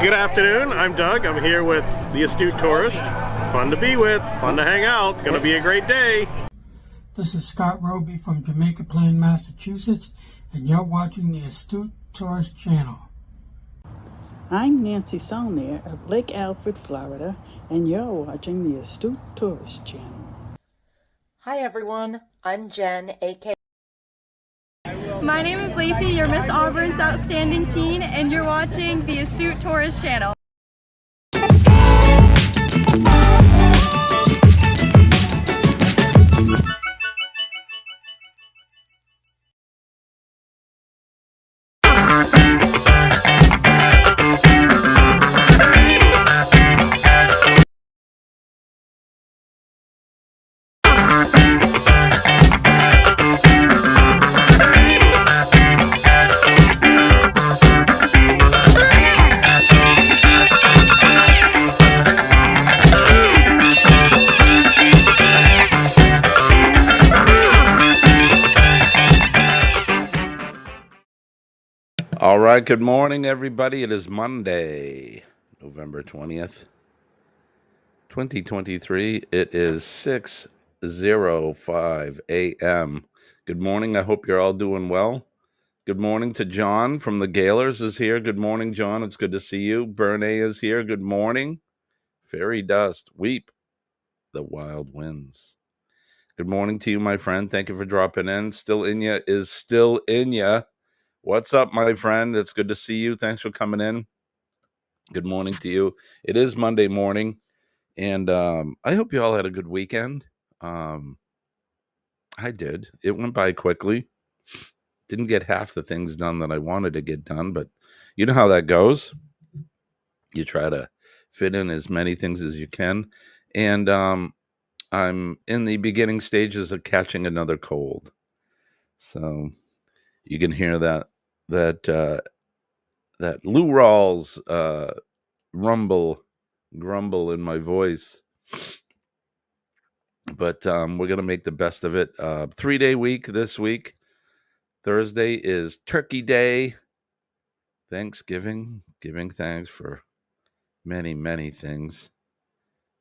Good afternoon, I'm Doug. I'm here with the Astute Tourist. Fun to be with, fun to hang out, gonna be a great day. This is Scott Roby from Jamaica Plain, Massachusetts, and you're watching the Astute Tourist channel. I'm Nancy Saulnier of Lake Alfred, Florida, and you're watching the Astute Tourist channel. Hi everyone, I'm Jen, aka My name is Lacey, your Miss Auburn's Outstanding Teen, and you're watching the Astute Tourist channel. All right, good morning, everybody. It is Monday, November 20th, 2023. It is 6:05 a.m. Good morning. I hope you're all doing well. Good morning to John from the Gaylors is here. Good morning, John. It's good to see you. Bernay is here. Good morning. Fairy dust, weep the wild winds. Good morning to you, my friend. Thank you for dropping in. Still in ya is still in ya. What's up, my friend? It's good to see you. Thanks for coming in. Good morning to you. It is Monday morning, and I hope you all had a good weekend. I did. It went by quickly. Didn't get half the things done that I wanted to get done, but you know how that goes. You try to fit in as many things as you can, and I'm in the beginning stages of catching another cold. So you can hear that Lou Rawls grumble in my voice, but we're gonna make the best of it. 3-day week this week. Thursday is Turkey Day, Thanksgiving, giving thanks for many things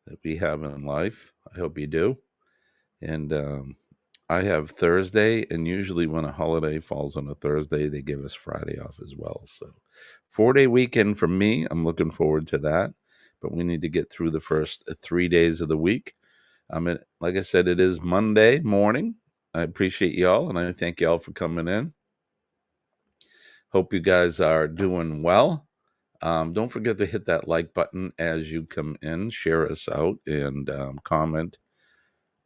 that we have in life. I hope you do. And I have Thursday, and usually when a holiday falls on a Thursday, they give us Friday off as well. So 4-day weekend for me. I'm looking forward to that. But we need to get through the first 3 days of the week. Like I said, it is Monday morning. I appreciate y'all, and I thank y'all for coming in. Hope you guys are doing well. Don't forget to hit that like button as you come in. Share us out and comment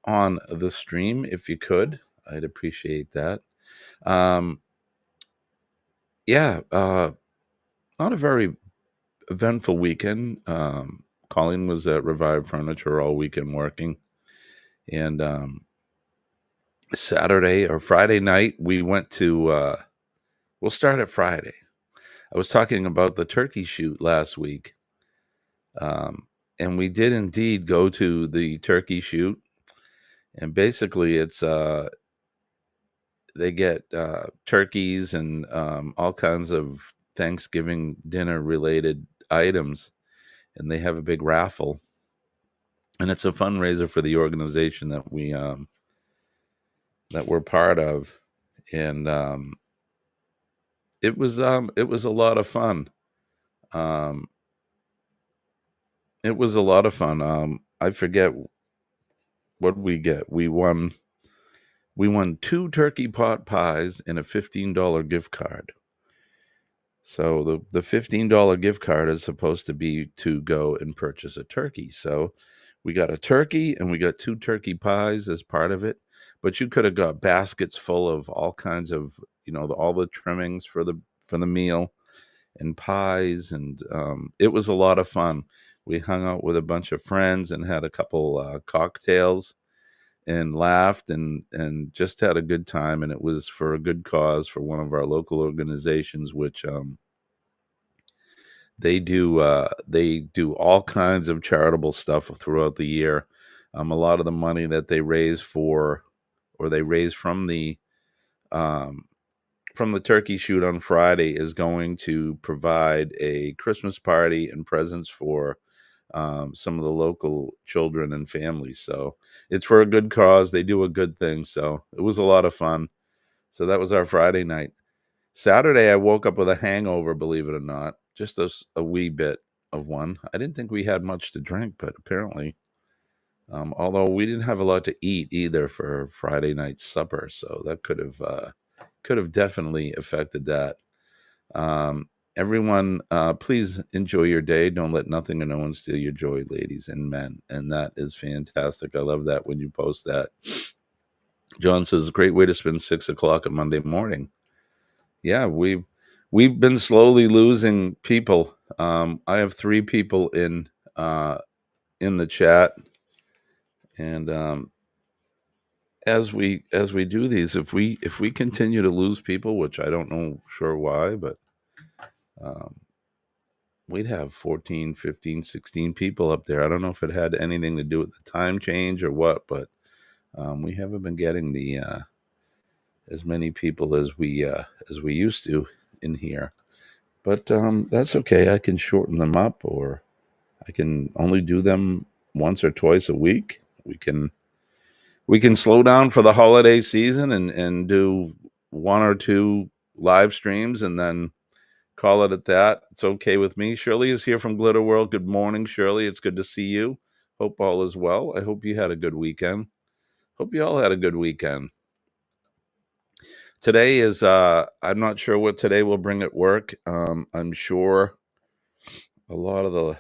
on the stream if you could. I'd appreciate that. Not a very eventful weekend. Colleen was at Revive Furniture all weekend working. And Saturday or Friday night, we went to, we'll start at Friday. I was talking about the turkey shoot last week. And we did indeed go to the turkey shoot. And basically it's, they get turkeys and all kinds of Thanksgiving dinner related items. And they have a big raffle. And it's a fundraiser for the organization that we're part of. And it was a lot of fun. It was a lot of fun. I forget what we get. We won 2 turkey pot pies and a $15 gift card. So the $15 gift card is supposed to be to go and purchase a turkey. So we got a turkey and we got 2 turkey pies as part of it. But you could have got baskets full of all kinds of, all the trimmings for the meal and pies. And it was a lot of fun. We hung out with a bunch of friends and had a couple cocktails and laughed and just had a good time. And it was for a good cause for one of our local organizations, which they do all kinds of charitable stuff throughout the year. A lot of the money that they raise from the from the turkey shoot on Friday is going to provide a Christmas party and presents for some of the local children and families. So it's for a good cause. They do a good thing. So it was a lot of fun. So that was our Friday night. Saturday, I woke up with a hangover, believe it or not, just a wee bit of one. I didn't think we had much to drink, but apparently, although we didn't have a lot to eat either for Friday night supper, so that could have definitely affected that. Everyone, please enjoy your day. Don't let nothing or no one steal your joy, ladies and men. And that is fantastic. I love that when you post that. John says, great way to spend 6 o'clock on Monday morning. Yeah, we've been slowly losing people. I have 3 people in the chat, and as we do these, if we continue to lose people, which I don't know sure why, but we'd have 14, 15, 16 people up there. I don't know if it had anything to do with the time change or what, but we haven't been getting the as many people as we used to in here. But that's okay. I can shorten them up, or I can only do them once or twice a week. We can slow down for the holiday season and do 1 or 2 live streams and then call it at that. It's okay with me. Shirley is here from Glitter World. Good morning, Shirley. It's good to see you. Hope all is well. I hope you had a good weekend. Hope you all had a good weekend. Today is, I'm not sure what today will bring at work. I'm sure a lot of the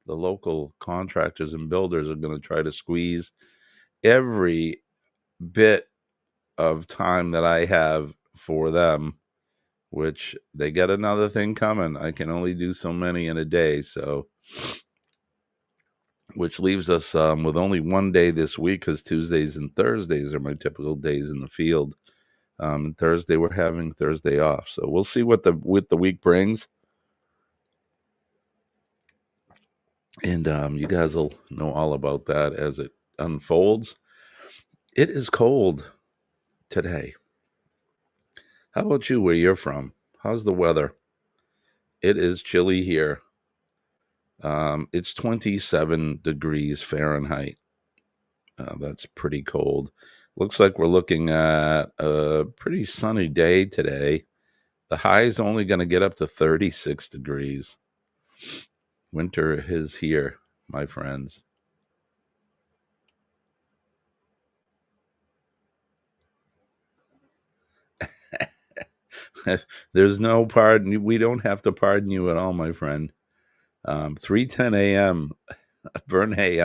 local contractors and builders are going to try to squeeze every bit of time that I have for them, which they get another thing coming. I can only do so many in a day, so which leaves us with only one day this week, because Tuesdays and Thursdays are my typical days in the field. And Thursday we're having Thursday off, so we'll see what the week brings, and you guys will know all about that as it unfolds. It is cold today. How about you, where you're from? How's the weather? It is chilly here. It's 27 degrees Fahrenheit. That's pretty cold. Looks like we're looking at a pretty sunny day today. The high is only going to get up to 36 degrees. Winter is here, my friends. There's no pardon. We don't have to pardon you at all, my friend. 3:10 a.m. Bernay,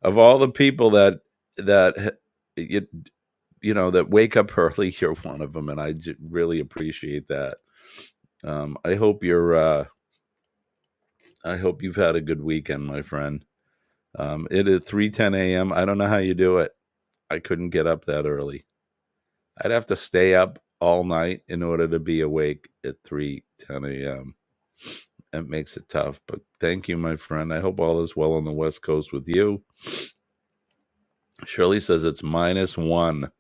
of all the people that wake up early, you're one of them, and I really appreciate that. I hope you've had a good weekend, my friend. It is 3:10 a.m. I don't know how you do it. I couldn't get up that early. I'd have to stay up all night in order to be awake at 3:10 a.m. It makes it tough, but thank you, my friend. I hope all is well on the West Coast with you. Shirley says it's -1.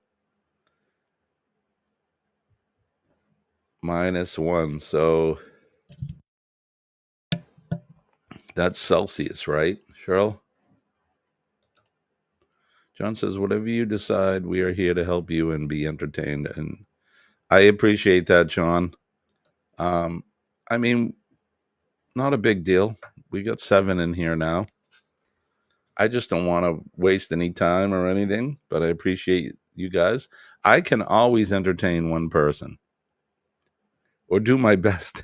-1. So that's Celsius, right, Cheryl? John says, whatever you decide, we are here to help you and be entertained. And I appreciate that, John. I mean, not a big deal. We got 7 in here now. I just don't want to waste any time or anything, but I appreciate you guys. I can always entertain one person, or do my best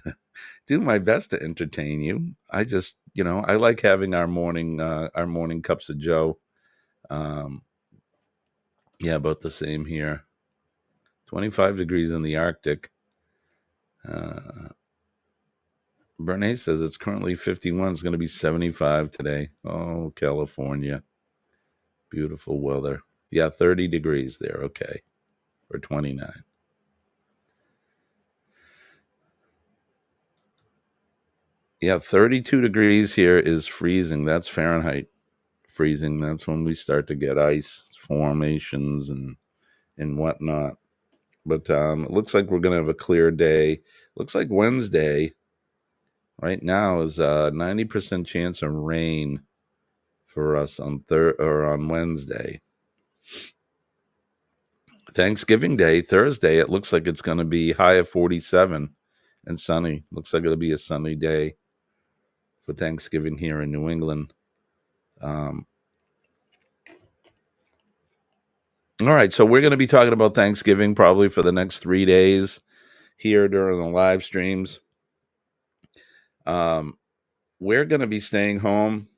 to entertain you. I just, I like having our morning cups of Joe. Yeah, about the same here. 25 degrees in the Arctic. Bernays says it's currently 51. It's going to be 75 today. Oh, California. Beautiful weather. Yeah, 30 degrees there. Okay. Or 29. Yeah, 32 degrees here is freezing. That's Fahrenheit freezing. That's when we start to get ice formations and whatnot. But it looks like we're going to have a clear day. Looks like Wednesday right now is 90% chance of rain for us on Wednesday. Thanksgiving Day, Thursday, it looks like it's going to be high of 47 and sunny. Looks like it'll be a sunny day for Thanksgiving here in New England. All right, so we're going to be talking about Thanksgiving probably for the next 3 days here during the live streams. We're going to be staying home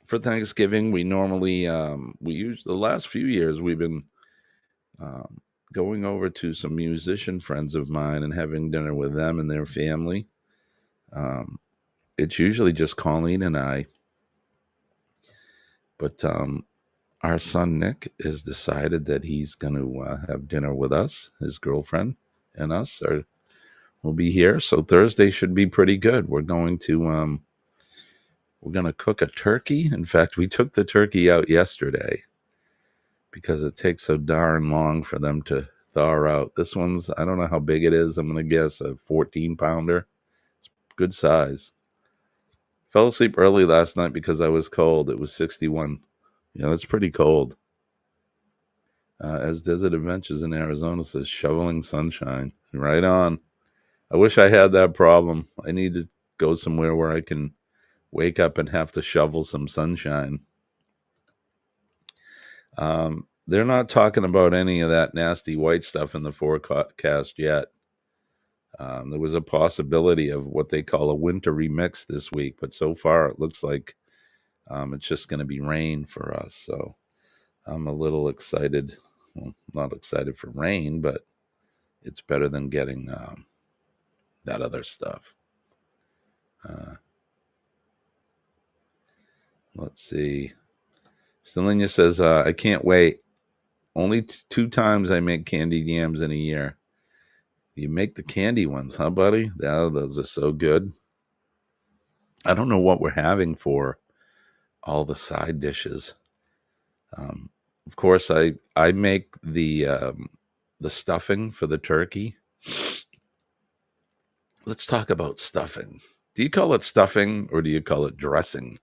for Thanksgiving. We normally, the last few years, we've been going over to some musician friends of mine and having dinner with them and their family. It's usually just Colleen and I. But our son Nick has decided that he's going to have dinner with us. His girlfriend and us will be here. So Thursday should be pretty good. We're going to cook a turkey. In fact, we took the turkey out yesterday because it takes so darn long for them to thaw out. This one's, I don't know how big it is. I'm going to guess a 14-pounder. It's good size. Fell asleep early last night because I was cold. It was 61. Yeah, that's pretty cold. As Desert Adventures in Arizona says, shoveling sunshine. Right on. I wish I had that problem. I need to go somewhere where I can wake up and have to shovel some sunshine. They're not talking about any of that nasty white stuff in the forecast yet. There was a possibility of what they call a wintry mix this week, but so far it looks like it's just going to be rain for us. So I'm a little excited. Well, not excited for rain, but it's better than getting that other stuff. Let's see. Stelina says, I can't wait. Only 2 times I make candied yams in a year. You make the candy ones, huh, buddy? Yeah, those are so good. I don't know what we're having for all the side dishes. Of course, I make the stuffing for the turkey. Let's talk about stuffing. Do you call it stuffing or do you call it dressing?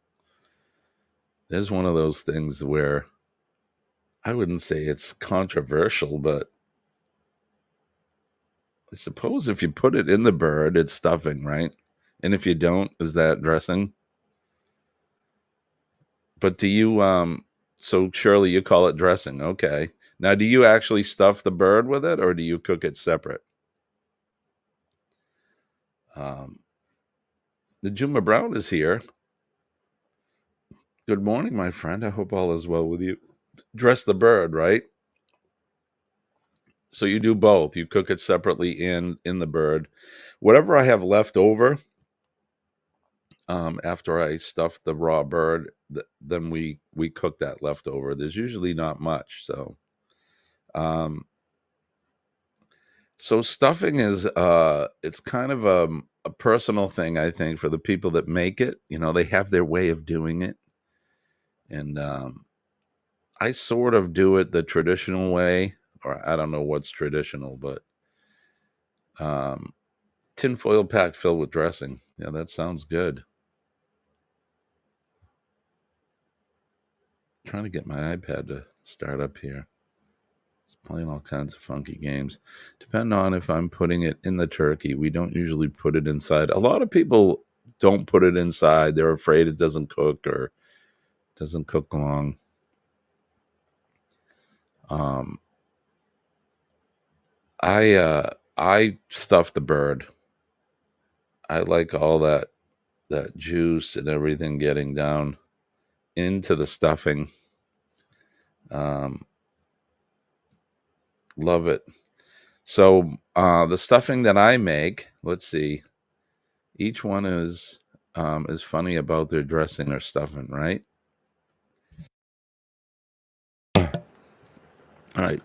There's one of those things where I wouldn't say it's controversial, but I suppose if you put it in the bird, it's stuffing, right? And if you don't, is that dressing? But do you, so Shirley, you call it dressing. Okay. Now, do you actually stuff the bird with it or do you cook it separate? The Juma Brown is here. Good morning, my friend. I hope all is well with you. Dress the bird, right? So you do both. You cook it separately in the bird. Whatever I have left over, after I stuff the raw bird, then we cook that leftover. There's usually not much. So stuffing is it's kind of a personal thing, I think, for the people that make it. You know, they have their way of doing it. And I sort of do it the traditional way, or I don't know what's traditional, but tinfoil pack filled with dressing. Yeah, that sounds good. Trying to get my iPad to start up here. It's playing all kinds of funky games. Depending on if I'm putting it in the turkey. We don't usually put it inside. A lot of people don't put it inside. They're afraid it doesn't cook or doesn't cook long. I stuff the bird. I like all that juice and everything getting down into the stuffing. Love it. So the stuffing that I make, let's see, each one is funny about their dressing or stuffing, right? All right.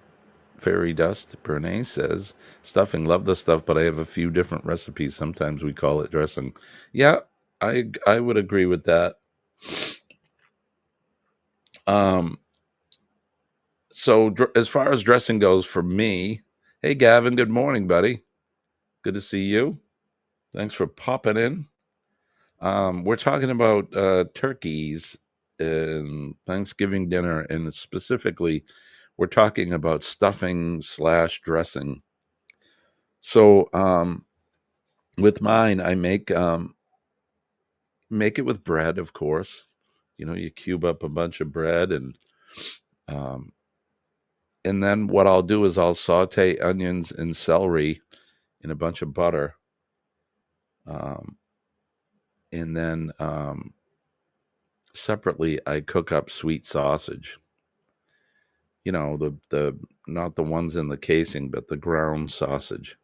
Fairy Dust Bernays says, stuffing, love the stuff, but I have a few different recipes. Sometimes we call it dressing. Yeah, I would agree with that. So as far as dressing goes for me, hey Gavin, good morning, buddy. Good to see you. Thanks for popping in. We're talking about turkeys and Thanksgiving dinner, and specifically, we're talking about stuffing / dressing. So with mine, I make it with bread, of course. You cube up a bunch of bread, um, and then what I'll do is I'll saute onions and celery in a bunch of butter, and then separately I cook up sweet sausage. The not the ones in the casing, but the ground sausage.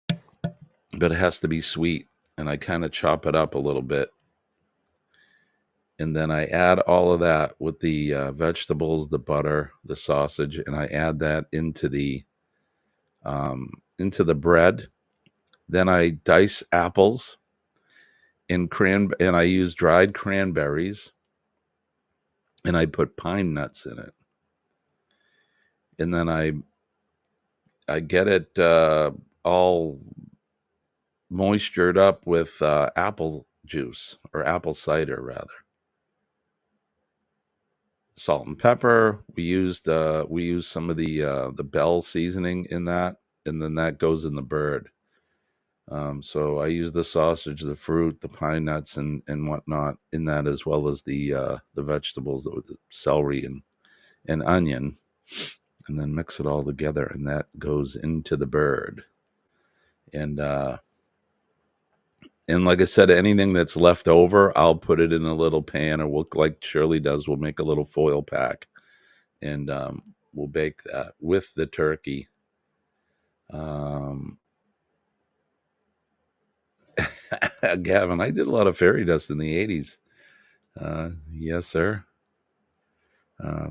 But it has to be sweet, and I kind of chop it up a little bit, and then I add all of that with the vegetables, the butter, the sausage, and I add that into the bread. Then I dice apples and I use dried cranberries, and I put pine nuts in it, and then I get it all moistured up with apple juice, or apple cider rather. Salt and pepper. We used some of the Bell seasoning in that, and then that goes in the bird. So I use the sausage, the fruit, the pine nuts, and whatnot in that, as well as the vegetables, the celery and onion, and then mix it all together, and that goes into the bird. And like I said, anything that's left over, I'll put it in a little pan, or like Shirley does, we'll make a little foil pack, and we'll bake that with the turkey. Gavin, I did a lot of fairy dust in the 80s. Yes, sir.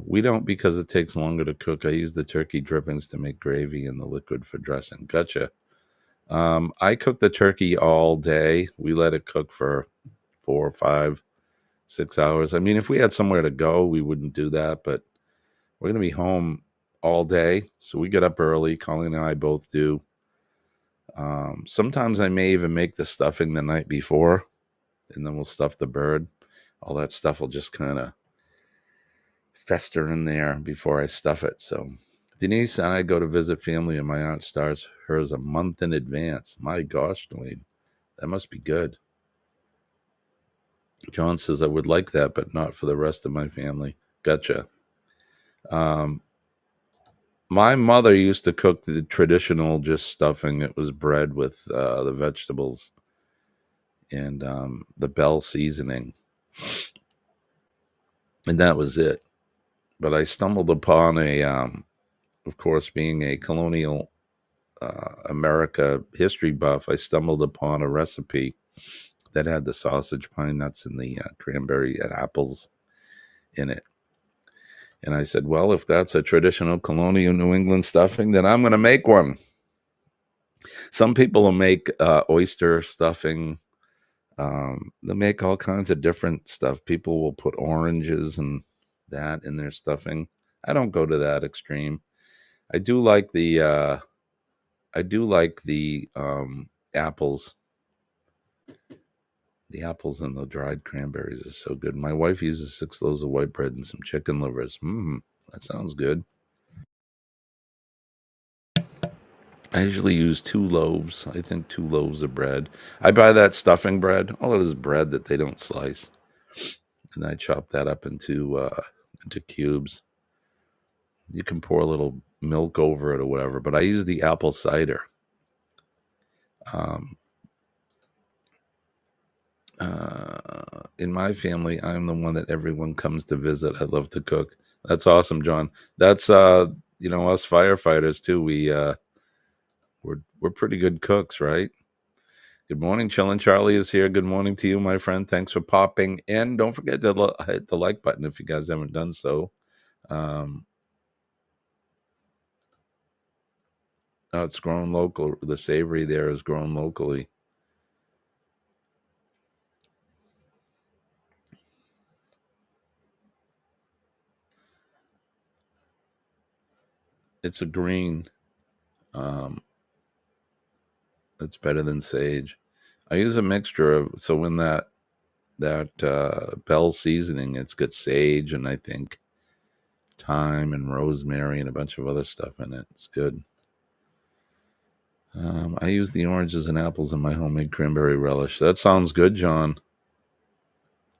We don't, because it takes longer to cook. I use the turkey drippings to make gravy and the liquid for dressing. Gotcha. I cook the turkey all day. We let it cook for 4 or 5, 6 hours. I mean, if we had somewhere to go, we wouldn't do that, but we're going to be home all day. So we get up early. Colleen and I both do. Sometimes I may even make the stuffing the night before, and then we'll stuff the bird. All that stuff will just kind of fester in there before I stuff it. So Denise and I go to visit family, and my aunt starts hers a month in advance. My gosh, Dwayne, that must be good. John says, I would like that, but not for the rest of my family. Gotcha. My mother used to cook the traditional just stuffing. It was bread with the vegetables and the Bell seasoning. And that was it. But I stumbled upon of course, being a colonial America history buff, I stumbled upon a recipe that had the sausage, pine nuts, and the cranberry and apples in it. And I said, well, if that's a traditional colonial New England stuffing, then I'm going to make one. Some people will make oyster stuffing. They'll make all kinds of different stuff. People will put oranges and that in their stuffing. I don't go to that extreme. I do like the apples. The apples and the dried cranberries are so good. My wife uses 6 loaves of white bread and some chicken livers. That sounds good. I usually use 2 loaves. I think 2 loaves of bread. I buy that stuffing bread. All it is bread that they don't slice. And I chop that up into cubes. You can pour a little milk over it or whatever, but I use the apple cider. In my family, I'm the one that everyone comes to visit. I love to cook. That's awesome, John. That's us firefighters too. We're pretty good cooks, right? Good morning, Chillin' Charlie is here. Good morning to you, my friend. Thanks for popping in. Don't forget to hit the like button if you guys haven't done so. It's grown local. The savory there is grown locally. It's a green. It's better than sage. I use a mixture of, so when that Bell seasoning, it's got sage and I think thyme and rosemary and a bunch of other stuff in it. It's good. I use the oranges and apples in my homemade cranberry relish. That sounds good, John.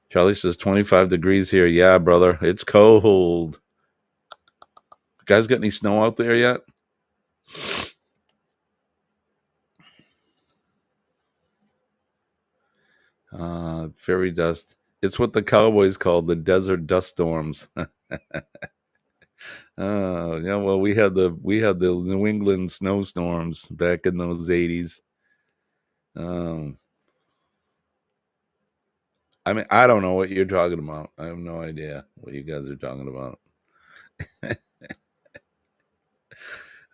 Charlie says 25 degrees here. Yeah, brother, it's cold. You guys got any snow out there yet? Fairy dust. It's what the Cowboys called the desert dust storms. Yeah, well, we had the New England snowstorms back in those 80s. I mean, I don't know what you're talking about. I have no idea what you guys are talking about.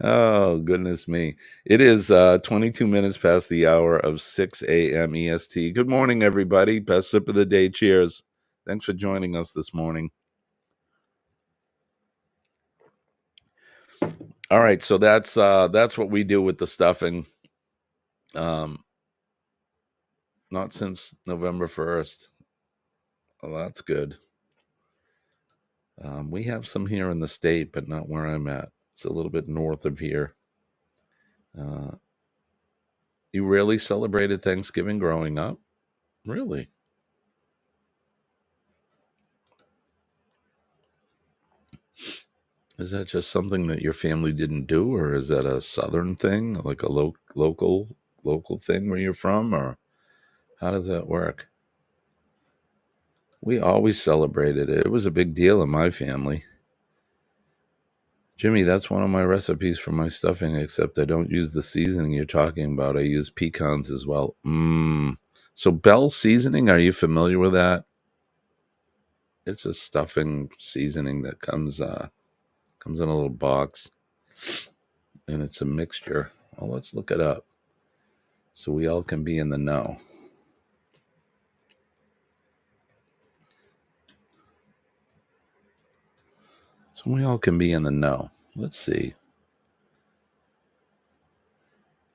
Oh, goodness me. It is 22 minutes past the hour of 6 a.m. EST. Good morning, everybody. Best sip of the day. Cheers. Thanks for joining us this morning. All right, so that's what we do with the stuffing. Not since November 1st. Well, that's good. We have some here in the state, but not where I'm at. It's a little bit north of here. You rarely celebrated Thanksgiving growing up? Really? Is that just something that your family didn't do, or is that a Southern thing, like a local thing where you're from, or how does that work? We always celebrated it. It was a big deal in my family. Jimmy, that's one of my recipes for my stuffing, except I don't use the seasoning you're talking about. I use pecans as well. So Bell seasoning, are you familiar with that? It's a stuffing seasoning that comes in a little box, and it's a mixture. Well, let's look it up so we all can be in the know. So we all can be in the know. Let's see.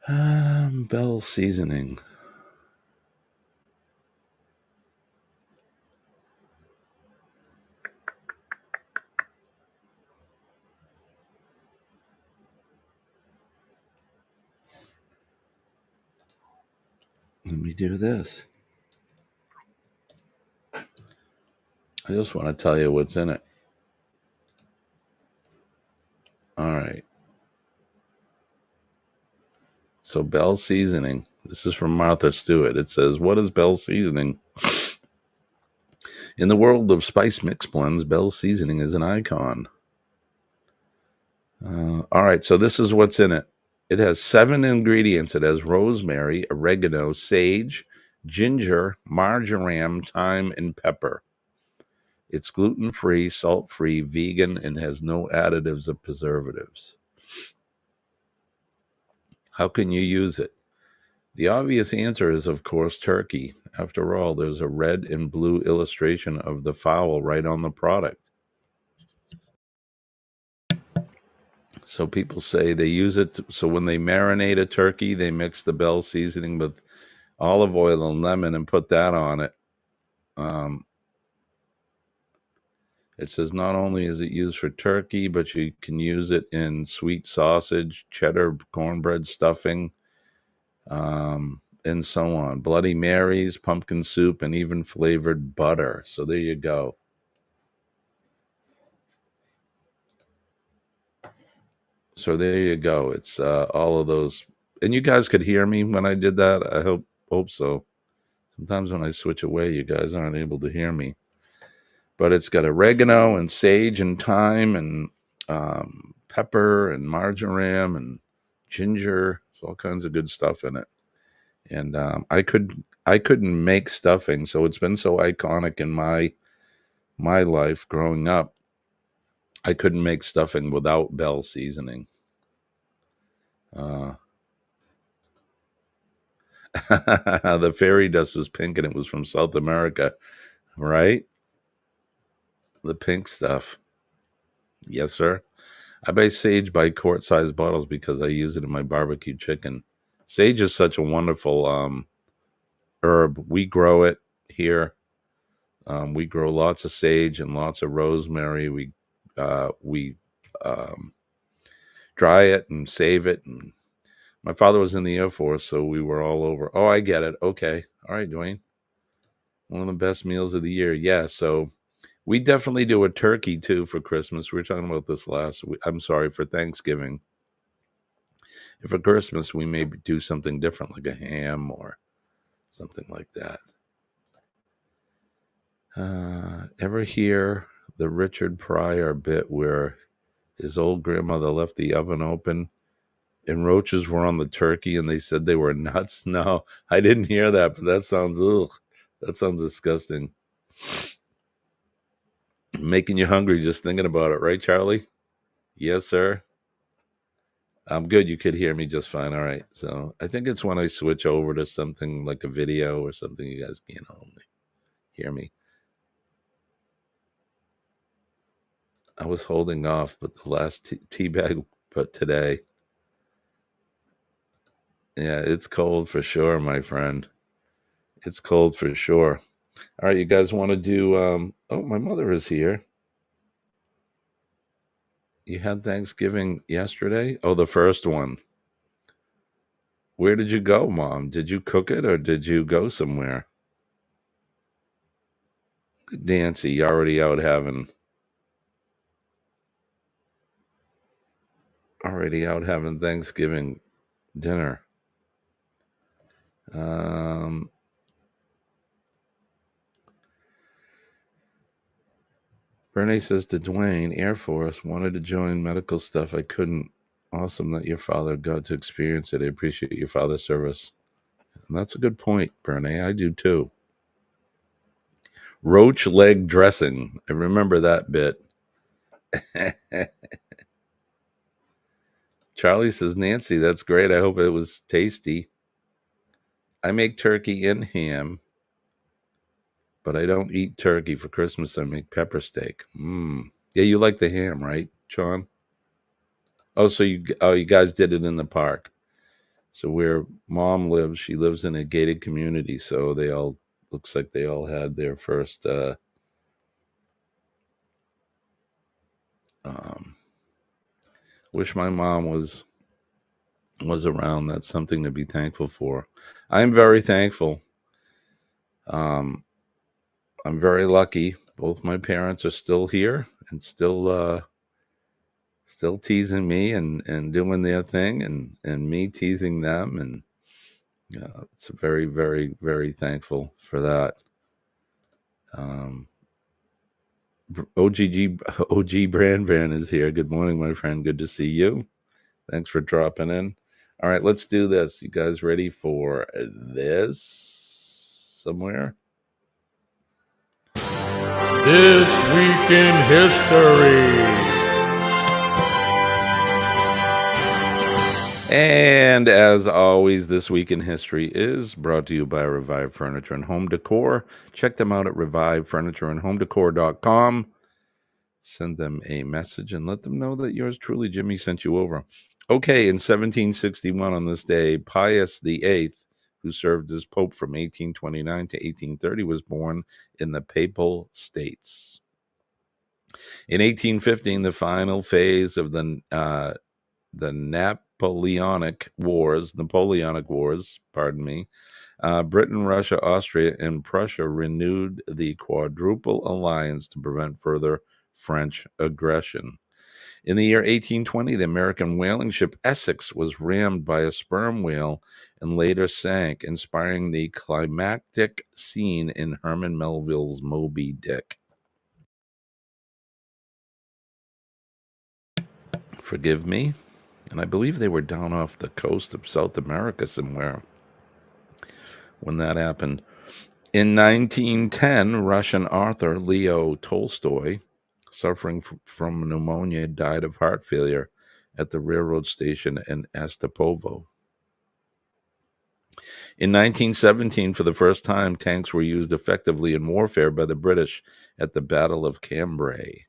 Bell seasoning. Let me do this. I just want to tell you what's in it. All right. So Bell seasoning. This is from Martha Stewart. It says, what is Bell seasoning? In the world of spice mix blends, Bell seasoning is an icon. All right, so this is what's in it. It has 7 ingredients. It has rosemary, oregano, sage, ginger, marjoram, thyme, and pepper. It's gluten-free, salt-free, vegan, and has no additives or preservatives. How can you use it? The obvious answer is, of course, turkey. After all, there's a red and blue illustration of the fowl right on the product. So people say they use it. So when they marinate a turkey, they mix the Bell seasoning with olive oil and lemon and put that on it. It says not only is it used for turkey, but you can use it in sweet sausage, cheddar, cornbread stuffing, and so on. Bloody Marys, pumpkin soup, and even flavored butter. So there you go. So there you go. It's all of those. And you guys could hear me when I did that. I hope so. Sometimes when I switch away, you guys aren't able to hear me. But it's got oregano and sage and thyme and pepper and marjoram and ginger. It's all kinds of good stuff in it. And I couldn't make stuffing, so it's been so iconic in my life growing up. I couldn't make stuffing without Bell seasoning. The fairy dust was pink and it was from South America, right? The pink stuff. Yes, sir. I buy sage by quart-sized bottles because I use it in my barbecue chicken. Sage is such a wonderful herb. We grow it here. We grow lots of sage and lots of rosemary. We dry it and save it. And my father was in the Air Force, so we were all over. Oh, I get it. Okay. All right, Dwayne. One of the best meals of the year. Yeah, so we definitely do a turkey, too, for Christmas. We were talking about this for Thanksgiving. And for Christmas, we may do something different, like a ham or something like that. Ever hear the Richard Pryor bit where his old grandmother left the oven open and roaches were on the turkey and they said they were nuts? No, I didn't hear that, but that sounds disgusting. Making you hungry just thinking about it, right, Charlie? Yes, sir. I'm good. You could hear me just fine. All right. So I think it's when I switch over to something like a video or something, you guys can't hear me. I was holding off, but the last tea bag, but today. Yeah, it's cold for sure, my friend. It's cold for sure. All right, you guys want to do, oh, my mother is here. You had Thanksgiving yesterday? Oh, the first one. Where did you go, Mom? Did you cook it or did you go somewhere? Nancy, already out having Thanksgiving dinner. Bernie says to Dwayne, Air Force, wanted to join medical stuff. I couldn't. Awesome that your father got to experience it. I appreciate your father's service. And that's a good point, Bernie. I do too. Roach leg dressing. I remember that bit. Charlie says, Nancy, that's great. I hope it was tasty. I make turkey and ham, but I don't eat turkey for Christmas. I make pepper steak. Yeah, you like the ham, right, Sean? Oh, so you guys did it in the park. So where Mom lives, she lives in a gated community. So looks like they all had their first wish my mom was around. That's something to be thankful for. I'm very thankful. I'm very lucky. Both my parents are still here and still teasing me and doing their thing and me teasing them. And it's very, very, very thankful for that. OG Brand is here. Good morning, my friend. Good to see you. Thanks for dropping in. All right, let's do this. You guys ready for this somewhere? This Week in History. And as always, This Week in History is brought to you by Revive Furniture and Home Decor. Check them out at revivefurnitureandhomedecor.com. Send them a message and let them know that yours truly, Jimmy, sent you over. Okay, in 1761 on this day, Pius VIII, who served as Pope from 1829 to 1830, was born in the Papal States. In 1815, the final phase of the Napoleonic Wars, Britain, Russia, Austria, and Prussia renewed the Quadruple Alliance to prevent further French aggression. In the year 1820, the American whaling ship Essex was rammed by a sperm whale and later sank, inspiring the climactic scene in Herman Melville's Moby Dick. Forgive me. And I believe they were down off the coast of South America somewhere when that happened. In 1910, Russian author Leo Tolstoy, suffering from pneumonia, died of heart failure at the railroad station in Astapovo. In 1917, for the first time, tanks were used effectively in warfare by the British at the Battle of Cambrai.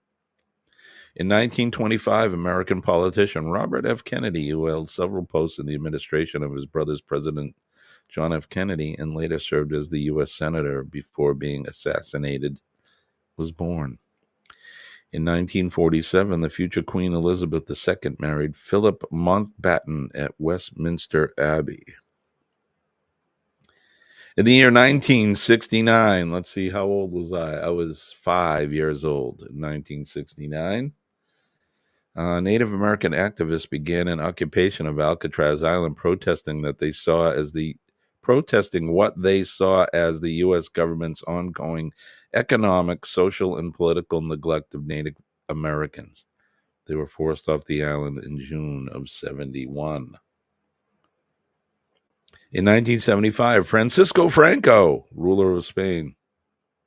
In 1925, American politician Robert F. Kennedy, who held several posts in the administration of his brother's President John F. Kennedy and later served as the U.S. Senator before being assassinated, was born. In 1947, the future Queen Elizabeth II married Philip Mountbatten at Westminster Abbey. In the year 1969, let's see, how old was I? I was 5 years old in 1969. Native American activists began an occupation of Alcatraz Island, protesting what they saw as the U.S. government's ongoing economic, social, and political neglect of Native Americans. They were forced off the island in June of 71. In 1975, Francisco Franco, ruler of Spain,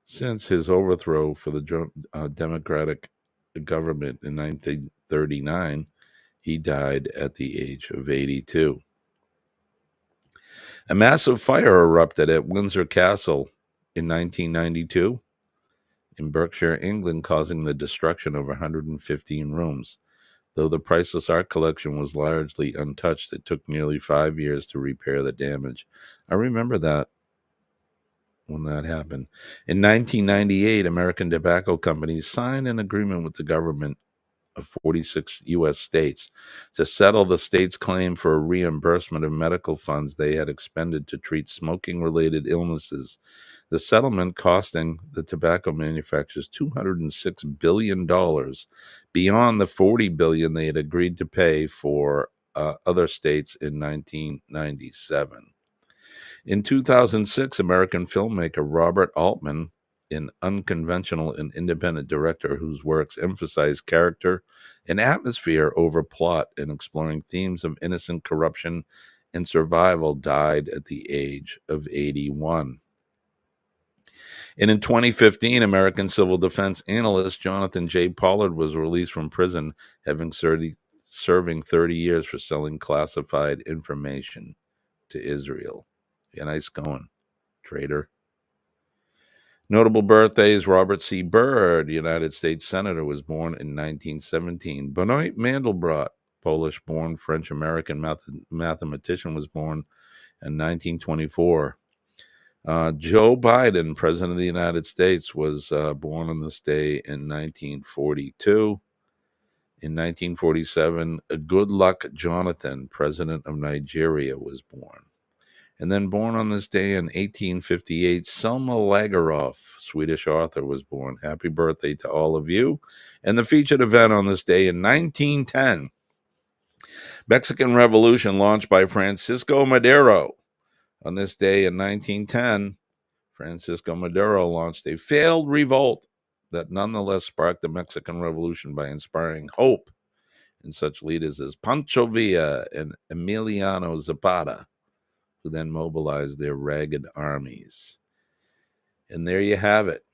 since his overthrow for the democratic government in 1939, he died at the age of 82. A massive fire erupted at Windsor Castle in 1992 in Berkshire, England, causing the destruction of 115 rooms. Though the priceless art collection was largely untouched, it took nearly 5 years to repair the damage. I remember that when that happened. In 1998, American tobacco companies signed an agreement with the government of 46 U.S. states to settle the states' claim for a reimbursement of medical funds they had expended to treat smoking-related illnesses. The settlement costing the tobacco manufacturers $206 billion beyond the $40 billion they had agreed to pay for other states in 1997. In 2006, American filmmaker Robert Altman, an unconventional and independent director whose works emphasize character and atmosphere over plot and exploring themes of innocent corruption and survival, died at the age of 81. And in 2015, American civil defense analyst Jonathan J. Pollard was released from prison, having serving 30 years for selling classified information to Israel. Yeah, nice going, traitor. Notable birthdays: Robert C. Byrd, United States Senator, was born in 1917. Benoit Mandelbrot, Polish-born French-American mathematician, was born in 1924. Joe Biden, President of the United States, was born on this day in 1942. In 1947, Goodluck Jonathan, President of Nigeria, was born. And then born on this day in 1858, Selma Lagerlöf, Swedish author, was born. Happy birthday to all of you. And the featured event on this day in 1910, Mexican Revolution launched by Francisco Madero. On this day in 1910, Francisco Madero launched a failed revolt that nonetheless sparked the Mexican Revolution by inspiring hope in such leaders as Pancho Villa and Emiliano Zapata, who then mobilized their ragged armies. And there you have it.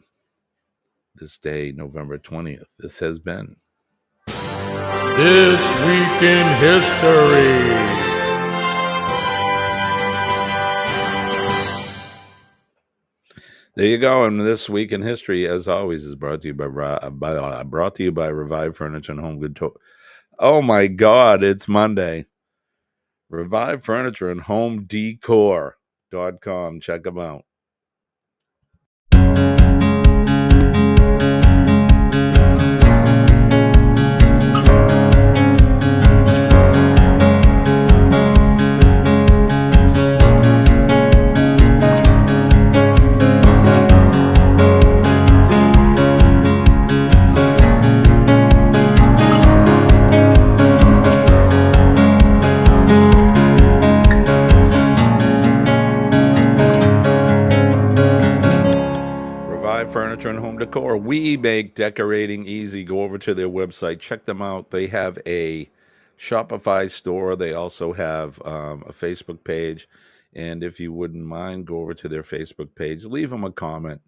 This day, November 20th. This has been This Week in History. There you go. And This Week in History, as always, is brought to you by Revive Furniture and Home Good. Oh my God, it's Monday. Revive Furniture and Home Decor.com. Check them out. Furniture and Home Decor. We make decorating easy. Go over to their website. Check them out. They have a Shopify store. They also have a Facebook page. And if you wouldn't mind, go over to their Facebook page. Leave them a comment.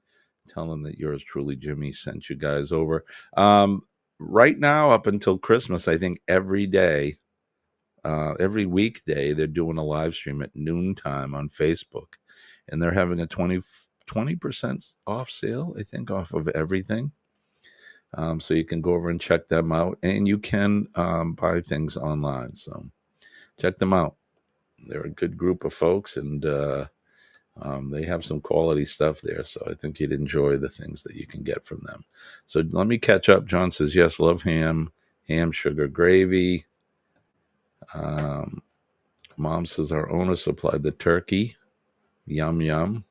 Tell them that yours truly, Jimmy, sent you guys over. Right now, up until Christmas, I think every day, every weekday, they're doing a live stream at noontime on Facebook. And they're having a 20% off sale, I think, off of everything. So you can go over and check them out, and you can buy things online. So check them out. They're a good group of folks, and they have some quality stuff there. So I think you'd enjoy the things that you can get from them. So let me catch up. John says, yes, love ham, sugar, gravy. Mom says our owner supplied the turkey. Yum, yum.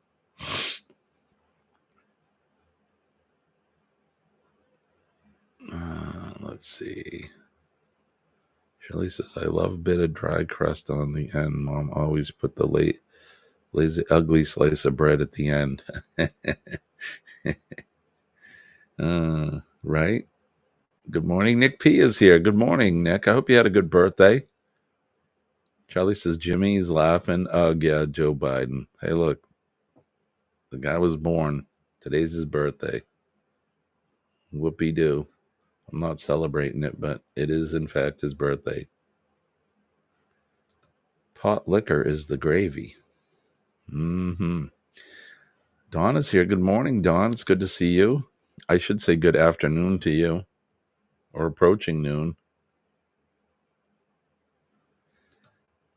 Let's see. Shelley says, I love a bit of dry crust on the end. Mom always put the lazy, ugly slice of bread at the end. Right? Good morning. Nick P is here. Good morning, Nick. I hope you had a good birthday. Charlie says, Jimmy's laughing. Ugh, yeah, Joe Biden. Hey, look. The guy was born. Today's his birthday. Whoopee-doo. I'm not celebrating it, but it is, in fact, his birthday. Pot liquor is the gravy. Mm-hmm. Dawn is here. Good morning, Dawn. It's good to see you. I should say good afternoon to you. Or approaching noon.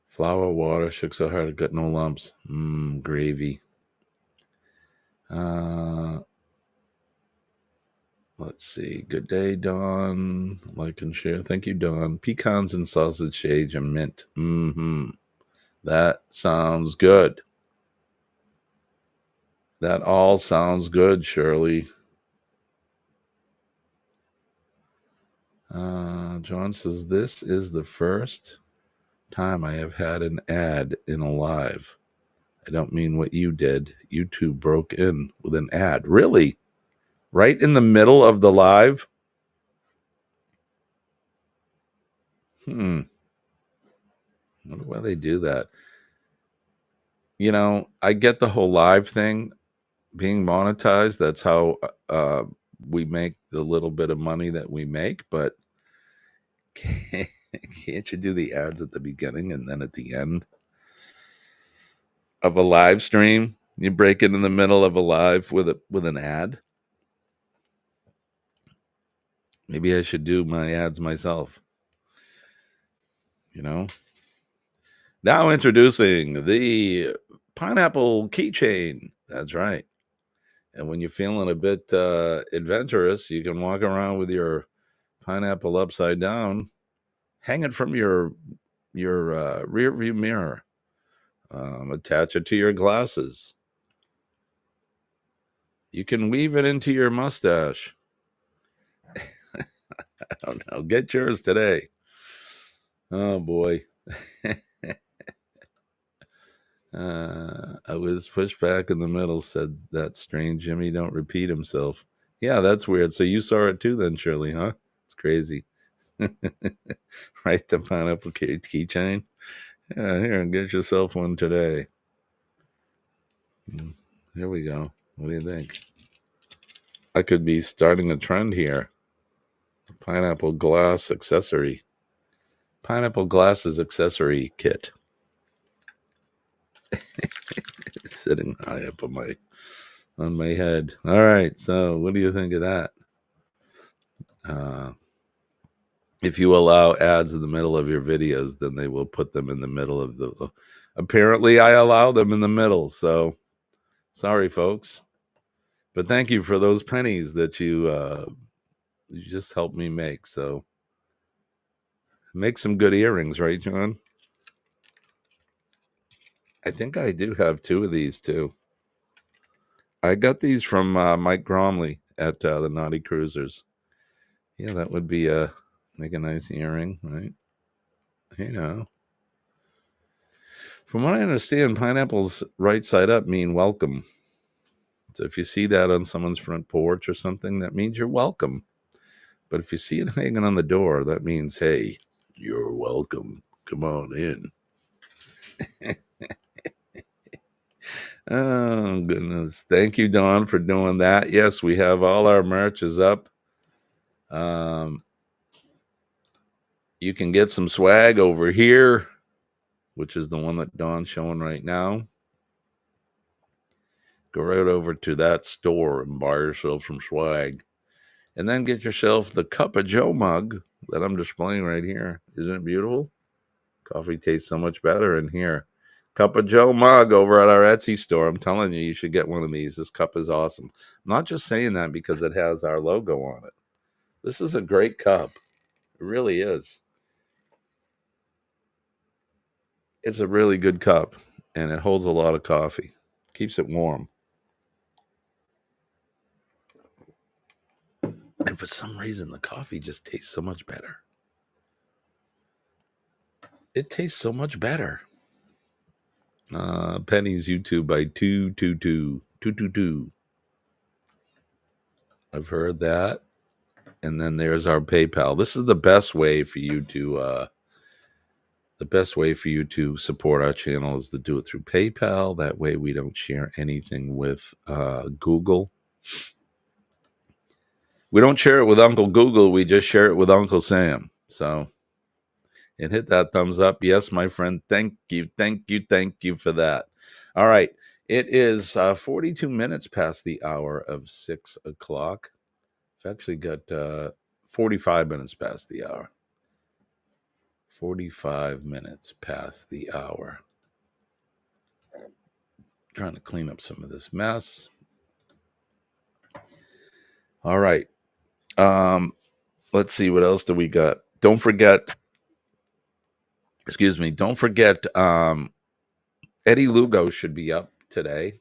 Flour, water, shook so hard it got no lumps. Gravy. Let's see. Good day, Dawn. Like and share. Thank you, Dawn. Pecans and sausage sage and mint. That sounds good. That all sounds good, Shirley. John says, this is the first time I have had an ad in a live. I don't mean what you did. YouTube broke in with an ad. Really? Right in the middle of the live? I wonder why they do that. You know, I get the whole live thing being monetized. That's how we make the little bit of money that we make. But can't you do the ads at the beginning and then at the end of a live stream? You break it in the middle of a live with an ad. Maybe I should do my ads myself. You know? Now introducing the pineapple keychain. That's right. And when you're feeling a bit adventurous, you can walk around with your pineapple upside down, hang it from your rear view mirror. Attach it to your glasses. You can weave it into your mustache. I don't know. Get yours today. Oh, boy. I was pushed back in the middle, said that strange Jimmy don't repeat himself. Yeah, that's weird. So you saw it too then, Shirley, huh? It's crazy. Right, the pineapple keychain? Yeah, here, get yourself one today. Here we go. What do you think? I could be starting a trend here. Pineapple glass accessory. Pineapple glasses accessory kit. It's sitting high up on my head. All right, so what do you think of that? If you allow ads in the middle of your videos, then they will put them in the middle of the... Apparently, I allow them in the middle, so sorry, folks. But thank you for those pennies that you just helped me make. So make some good earrings, right, John? I think I do have 2 of these, too. I got these from Mike Gromley at the Naughty Cruisers. Yeah, that would be make a nice earring, right? You know. From what I understand, pineapples right side up mean welcome. So if you see that on someone's front porch or something, that means you're welcome. But if you see it hanging on the door, that means, hey, you're welcome. Come on in. Oh, goodness. Thank you, Dawn, for doing that. Yes, we have all our merch is up. You can get some swag over here, which is the one that Dawn's showing right now. Go right over to that store and buy yourself some swag. And then get yourself the Cup of Joe mug that I'm displaying right here. Isn't it beautiful? Coffee tastes so much better in here. Cup of Joe mug over at our Etsy store. I'm telling you, you should get one of these. This cup is awesome. I'm not just saying that because it has our logo on it. This is a great cup. It really is. It's a really good cup, and it holds a lot of coffee. Keeps it warm. And for some reason, the coffee just tastes so much better. It tastes so much better. Penny's YouTube by 222. I've heard that. And then there's our PayPal. This is the best way for you to support our channel is to do it through PayPal. That way we don't share anything with Google. We don't share it with Uncle Google. We just share it with Uncle Sam. So, and hit that thumbs up. Yes, my friend. Thank you for that. All right. It is 42 minutes past the hour of 6 o'clock. I've actually got 45 minutes past the hour. 45 minutes past the hour. Trying to clean up some of this mess. All right. Let's see, what else do we got? Don't forget, Eddie Lugo should be up today.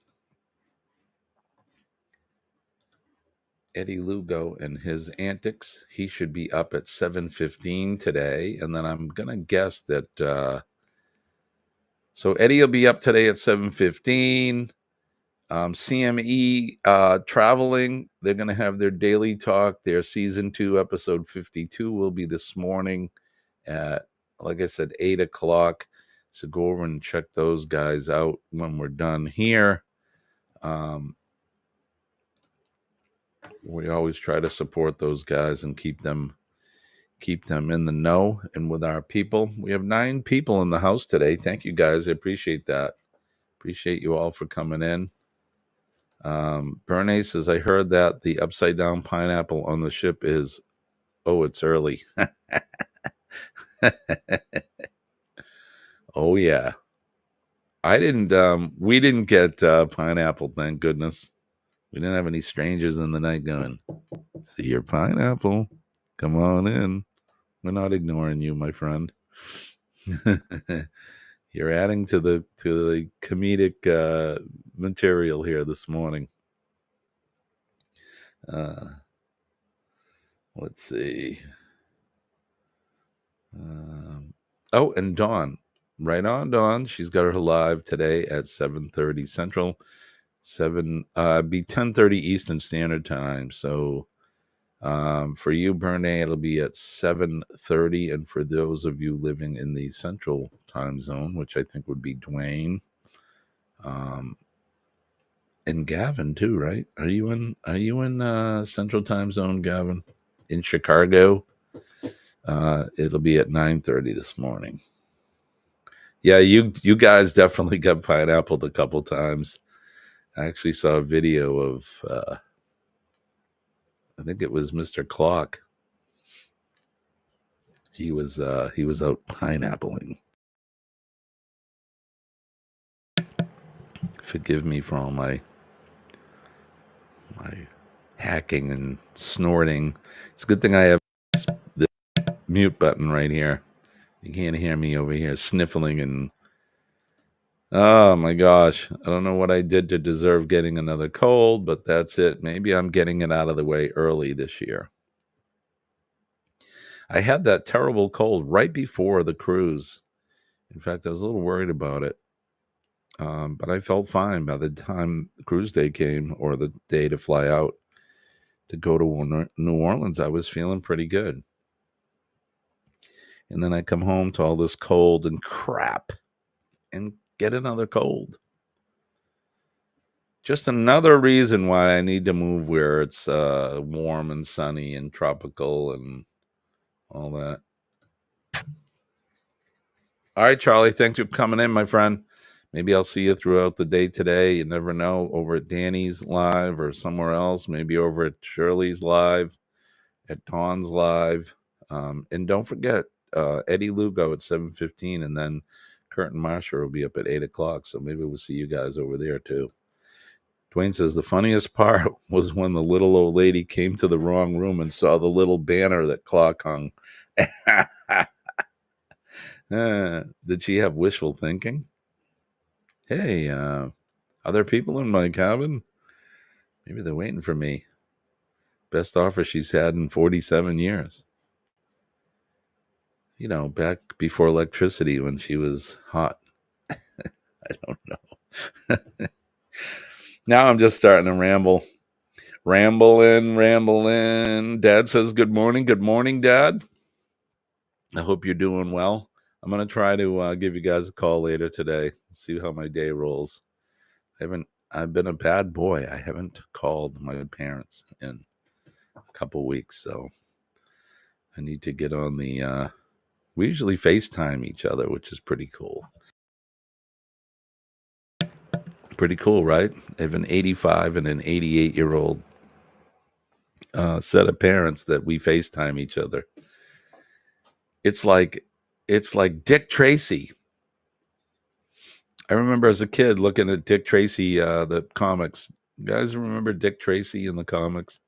Eddie Lugo and his antics. He should be up at 7:15 today. And then I'm going to guess that... so Eddie will be up today at 7:15. CME traveling. They're going to have their daily talk. Their season 2, episode 52 will be this morning at, like I said, 8 o'clock. So go over and check those guys out when we're done here. We always try to support those guys and keep them in the know and with our people. We have 9 people in the house today. Thank you guys. I appreciate that. Appreciate you all for coming in. Bernays says, I heard that the upside down pineapple on the ship is, it's early. Oh yeah. We didn't get pineapple, thank goodness. We didn't have any strangers in the night going, see your pineapple, come on in. We're not ignoring you, my friend. You're adding to the comedic material here this morning. Let's see. And Dawn. Right on, Dawn. She's got her live today at 7:30 Central. Be 10:30 Eastern Standard Time. So for you, Bernay, it'll be at 7:30. And for those of you living in the Central Time Zone, which I think would be Dwayne, and Gavin too, right? Are you in Central Time Zone, Gavin? In Chicago? It'll be at 9:30 this morning. Yeah, you guys definitely got pineappled a couple times. I actually saw a video of I think it was Mr. Clock. He was out pineappling. Forgive me for all my hacking and snorting. It's a good thing I have the mute button right here. You can't hear me over here sniffling and oh my gosh. I don't know what I did to deserve getting another cold, but that's it. Maybe I'm getting it out of the way early this year. I had that terrible cold right before the cruise. In fact, I was a little worried about it. But I felt fine by the time the cruise day came, or the day to fly out to go to New Orleans. I was feeling pretty good. And then I come home to all this cold and crap and get another cold. Just another reason why I need to move where it's warm and sunny and tropical and all that. All right, Charlie, thanks for coming in, my friend. Maybe I'll see you throughout the day today. You never know, over at Danny's live or somewhere else, maybe over at Shirley's live. at Dawn's Live. And don't forget Eddie Lugo at 7:15, and then Kurt and Marsha will be up at 8 o'clock. So maybe we'll see you guys over there too. Dwayne says the funniest part was when the little old lady came to the wrong room and saw the little banner that Clock hung. Did she have wishful thinking? Hey, are there people in my cabin? Maybe they're waiting for me. Best offer she's had in 47 years. You know, back before electricity when she was hot. I don't know. Now I'm just starting to ramble. Rambling. Dad says good morning. Good morning, Dad. I hope you're doing well. I'm going to try to give you guys a call later today. See how my day rolls. I've been a bad boy. I haven't called my parents in a couple weeks, so I need to get on the we usually FaceTime each other, which is pretty cool. Pretty cool, right? I have an 85 and an 88-year-old set of parents that we FaceTime each other. It's like Dick Tracy. I remember as a kid looking at Dick Tracy, the comics. You guys remember Dick Tracy in the comics?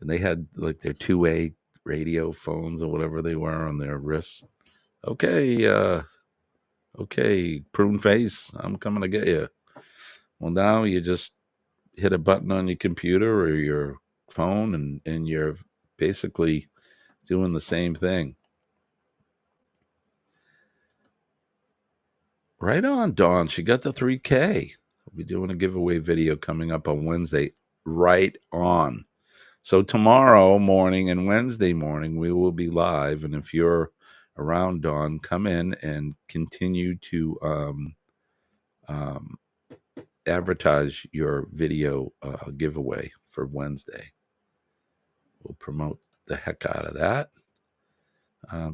And they had like their 2-way radio phones or whatever they were on their wrists. Okay, prune face, I'm coming to get you. Well, now you just hit a button on your computer or your phone and you're basically doing the same thing. Right on, Dawn. She got the 3K. We'll be doing a giveaway video coming up on Wednesday. Right on. So tomorrow morning and Wednesday morning, we will be live. And if you're around, Dawn, come in and continue to advertise your video giveaway for Wednesday. We'll promote the heck out of that.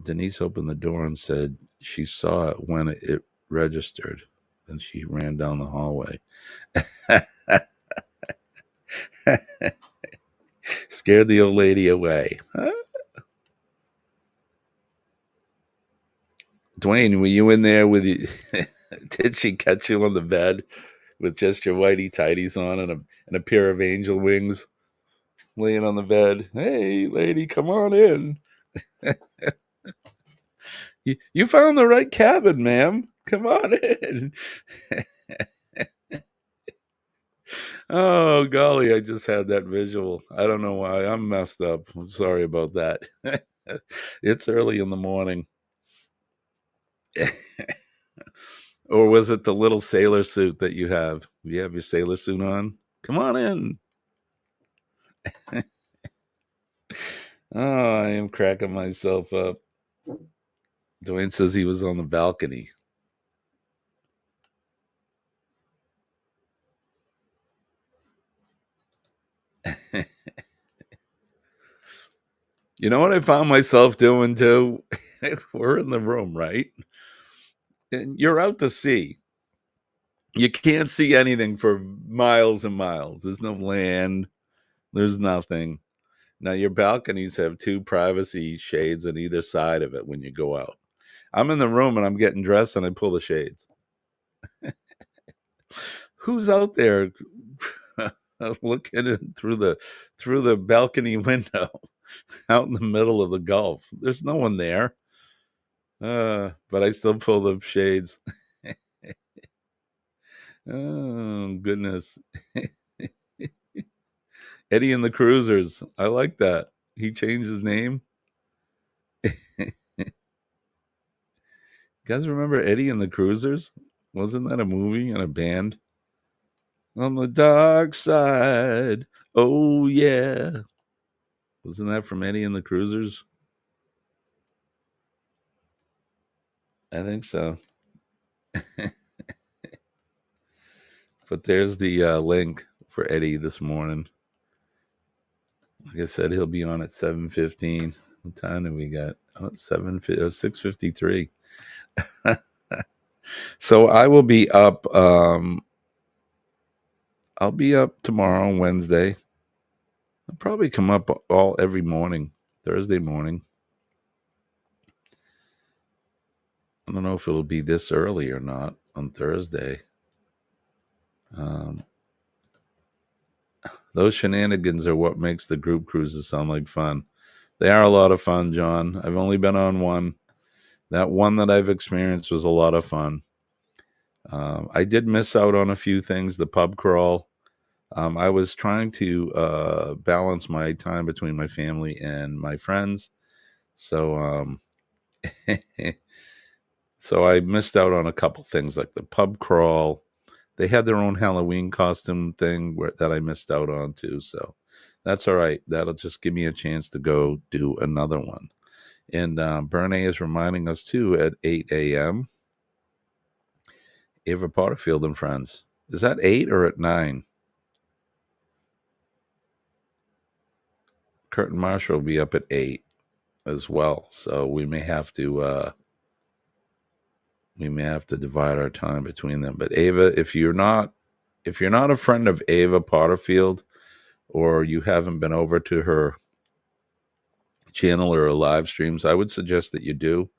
Denise opened the door and said she saw it when it registered. Then she ran down the hallway. Scared the old lady away. Huh? Dwayne, were you in there with you? Did she catch you on the bed with just your whitey tighties on and a pair of angel wings laying on the bed? Hey, lady, come on in. You found the right cabin, ma'am. Come on in. Oh, golly, I just had that visual. I don't know why. I'm messed up. I'm sorry about that. It's early in the morning. Or was it the little sailor suit that you have? You have your sailor suit on? Come on in. Oh, I am cracking myself up. Dwayne says he was on the balcony. You know what I found myself doing too? We're in the room, right? And you're out to sea. You can't see anything for miles and miles. There's no land. There's nothing. Now, your balconies have 2 privacy shades on either side of it when you go out. I'm in the room and I'm getting dressed and I pull the shades. Who's out there looking in through the balcony window out in the middle of the Gulf? There's no one there. But I still pull the shades. Oh, goodness. Eddie and the Cruisers. I like that. He changed his name. You guys remember Eddie and the Cruisers? Wasn't that a movie and a band? On the dark side. Oh, yeah. Wasn't that from Eddie and the Cruisers? I think so. But there's the link for Eddie this morning. Like I said, he'll be on at 7:15. What time do we got? Oh, 6:53. So I will be up. I'll be up tomorrow, Wednesday. I'll probably come up every morning, Thursday morning. I don't know if it'll be this early or not on Thursday. Those shenanigans are what makes the group cruises sound like fun. They are a lot of fun, John. I've only been on one. That one that I've experienced was a lot of fun. I did miss out on a few things. The pub crawl. I was trying to balance my time between my family and my friends. So so I missed out on a couple things like the pub crawl. They had their own Halloween costume thing that I missed out on too. So that's all right. That'll just give me a chance to go do another one. And Bernie is reminding us too at 8 a.m. Ava Potterfield and Friends. Is that 8 or at 9? Kurt and Marshall will be up at 8 as well. So we may have to divide our time between them. But Ava, if you're not a friend of Ava Potterfield, or you haven't been over to her channel or her live streams, I would suggest that you do.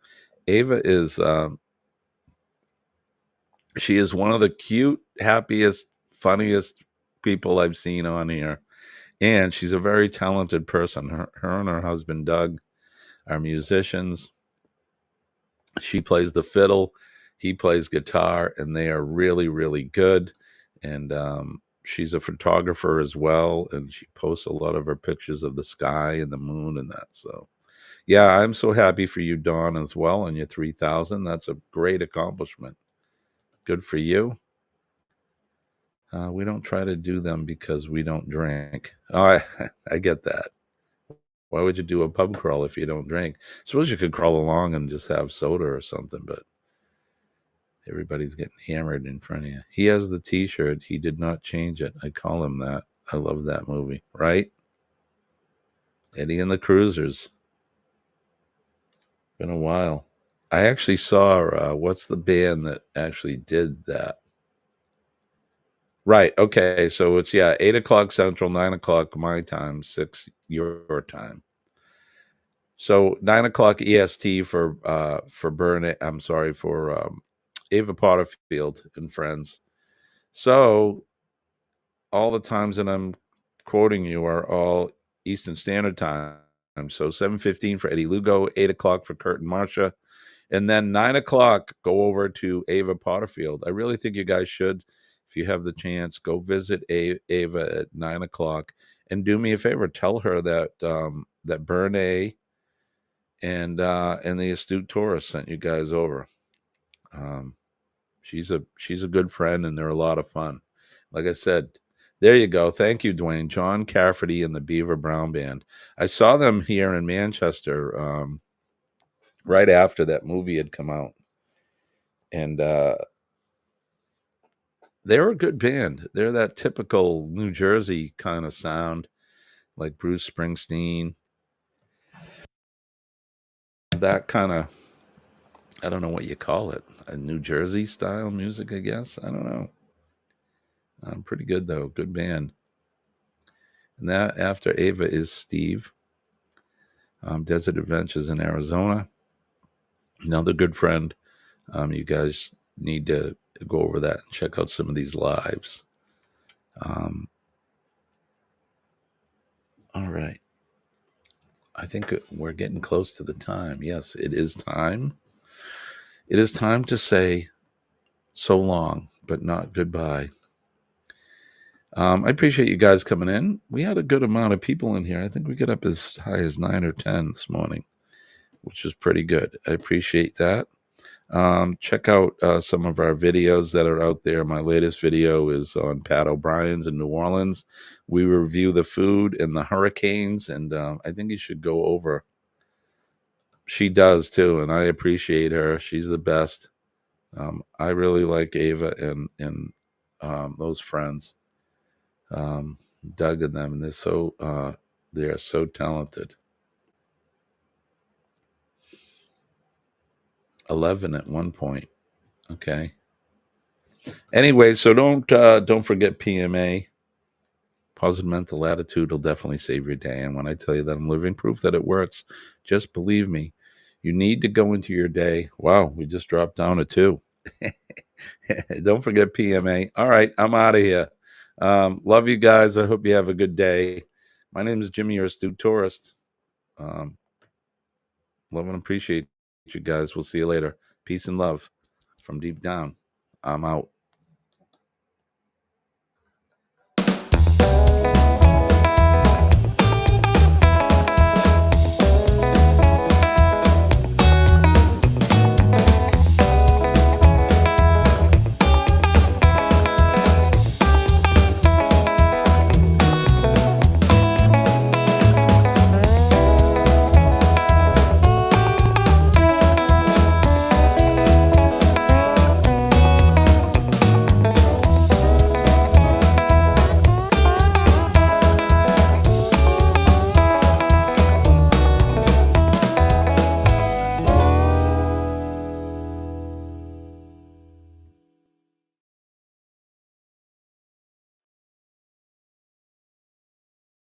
Ava is she is one of the cute, happiest, funniest people I've seen on here. And she's a very talented person. Her and her husband, Doug, are musicians. She plays the fiddle. He plays guitar, and they are really, really good. And she's a photographer as well, and she posts a lot of her pictures of the sky and the moon and that. So, yeah, I'm so happy for you, Dawn, as well, on your 3,000. That's a great accomplishment. Good for you. We don't try to do them because we don't drink. Oh, I get that. Why would you do a pub crawl if you don't drink? Suppose you could crawl along and just have soda or something, but everybody's getting hammered in front of you. He has the T-shirt. He did not change it. I call him that. I love that movie, right? Eddie and the Cruisers. Been a while. I actually saw, what's the band that actually did that? Right. Okay. So it's 8 o'clock Central, 9 o'clock my time, 6 your time. So 9 o'clock EST for Ava Potterfield and Friends. So all the times that I'm quoting you are all Eastern Standard Time. So 7:15 for Eddie Lugo, 8 o'clock for Kurt and Marcia, and then 9 o'clock go over to Ava Potterfield. I really think you guys should. If you have the chance, go visit Ava at 9 o'clock, and do me a favor. Tell her that that Bernie and the Astute Tourist sent you guys over. She's a good friend, and they're a lot of fun. Like I said, there you go. Thank you, Dwayne. John Cafferty and the Beaver Brown Band. I saw them here in Manchester right after that movie had come out, and they're a good band. They're that typical New Jersey kind of sound, like Bruce Springsteen. That kind of, I don't know what you call it, a New Jersey style music, I guess. I don't know. Pretty good, though. Good band. And that after Ava is Steve. Desert Adventures in Arizona. Another good friend. You guys need to go over that and check out some of these lives. All right. I think we're getting close to the time. Yes, it is time. It is time to say so long, but not goodbye. I appreciate you guys coming in. We had a good amount of people in here. I think we got up as high as 9 or 10 this morning, which is pretty good. I appreciate that. Check out some of our videos that are out there. My latest video is on Pat O'Brien's in New Orleans. We review the food and the hurricanes, and I think you should go over. She does too, and I appreciate her. She's the best. I really like Ava and those friends, Doug and them, and they are so talented. 11 at one point. Okay. Anyway, so don't forget PMA, Positive mental attitude will definitely save your day. And when I tell you that I'm living proof that it works, just believe me. You need to go into your day. Wow, we just dropped down to 2. Don't forget PMA. All right, I'm out of here. Love you guys. I hope you have a good day. My name is Jimmy, your astute tourist. Love and appreciate you guys. We'll see you later. Peace and love from deep down. I'm out.